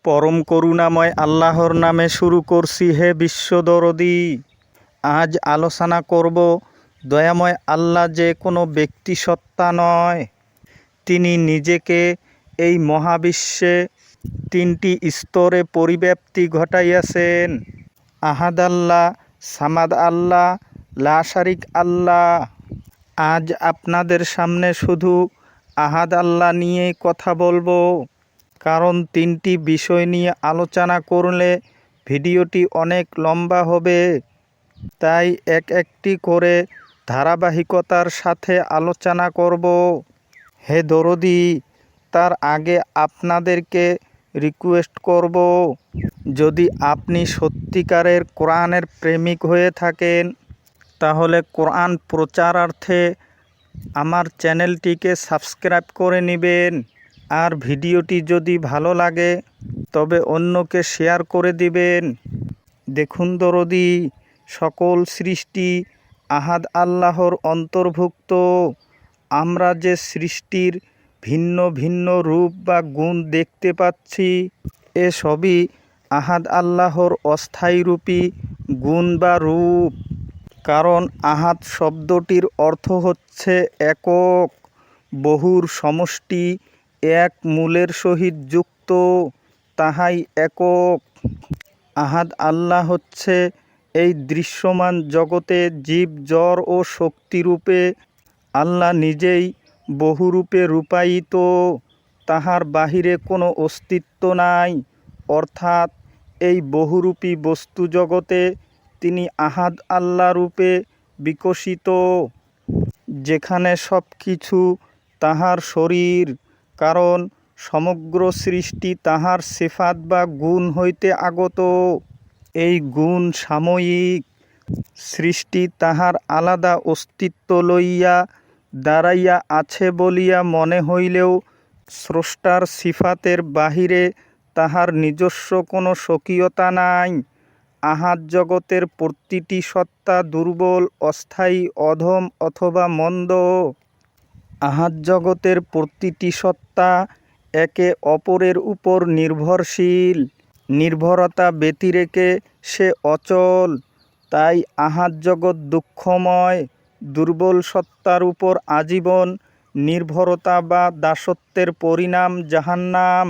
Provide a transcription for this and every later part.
পরম করুণাময় আল্লাহর নামে শুরু করছি হে বিশ্বদরদী। আজ আলোচনা করব দয়াময় আল্লাহ যে কোনো ব্যক্তিসত্তা নয়, তিনি নিজেকে এই মহাবিশ্বে তিনটি স্তরে পরিব্যাপ্তি ঘটাইয়াছেন। আহাদ আল্লাহ, সামাদ আল্লাহ, লা শারিক আল্লাহ। আজ আপনাদের সামনে শুধু আহাদ আল্লাহ নিয়ে কথা বলবো, কারণ তিনটি বিষয় নিয়ে আলোচনা করলে ভিডিওটি অনেক লম্বা হবে। তাই একটি করে ধারাবাহিকতার সাথে আলোচনা করব। হে দরদী, তার আগে আপনাদেরকে রিকোয়েস্ট করব, যদি আপনি সত্যিকারের কোরআনের প্রেমিক হয়ে থাকেন তাহলে কোরআন প্রচারার্থে আমার চ্যানেলটিকে সাবস্ক্রাইব করে নেবেন। আর ভিডিওটি যদি ভালো লাগে তবে অন্যকে শেয়ার করে দিবেন। দেখুন দরদী, সকল সৃষ্টি আহাদ আল্লাহর অন্তর্ভুক্ত। আমরা যে সৃষ্টির ভিন্ন ভিন্ন রূপ বা গুণ দেখতে পাচ্ছি, এ সবই আহাদ আল্লাহর অস্থায়ীরূপী গুণ বা রূপ। কারণ আহাদ শব্দটির অর্থ হচ্ছে একক, বহুর সমষ্টি, এক মূলের সহিত যুক্ত, তাহাই একক। আহাদ আল্লাহ হচ্ছে এই দৃশ্যমান জগতে জীব, জড় ও শক্তিরূপে। আল্লাহ নিজেই বহুরূপে রূপায়িত, তাহার বাহিরে কোনো অস্তিত্ব নাই। অর্থাৎ এই বহুরূপী বস্তু জগতে তিনি আহাদ আল্লাহ রূপে বিকশিত, যেখানে সব কিছু তাহার শরীর। কারণ সমগ্র সৃষ্টি তাহার সিফাত বা গুণ হইতে আগত। এই গুণ সাময়িক। সৃষ্টি তাহার আলাদা অস্তিত্ব লইয়া দাঁড়াইয়া আছে বলিয়া মনে হইলেও স্রষ্টার সিফাতের বাহিরে তাহার নিজস্ব কোনো স্বকীয়তা নাই। আহাদ জগতের প্রতিটি সত্তা দুর্বল, অস্থায়ী, অধম অথবা মন্দ। আহাদ জগতের প্রতিটি সত্তা একে অপরের উপর নির্ভরশীল। নির্ভরতা ব্যতিরেকে সে অচল। তাই আহাদ জগৎ দুঃখময়। দুর্বল সত্তার উপর আজীবন নির্ভরতা বা দাসত্বের পরিণাম জাহান্নাম।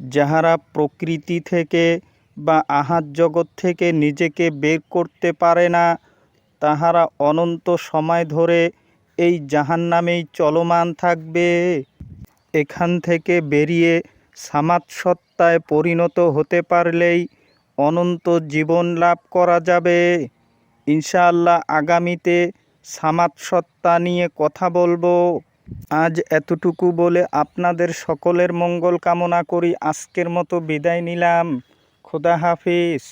যাহারা প্রকৃতি থেকে বা আহাদ জগৎ থেকে নিজেকে বের করতে পারে না, তাহারা অনন্ত সময় ধরে এই জাহান্নামেই চলমান থাকবে। এখান থেকে বেরিয়ে সামাদ সত্তায় পরিণত হতে পারলেই অনন্ত জীবন লাভ করা যাবে। ইনশাআল্লাহ আগামীতে সামাদ সত্তা নিয়ে কথা বলবো। আজ এতটুকু বলে আপনাদের সকলের মঙ্গল কামনা করি আজকের মতো বিদায় নিলাম। খোদা হাফিজ।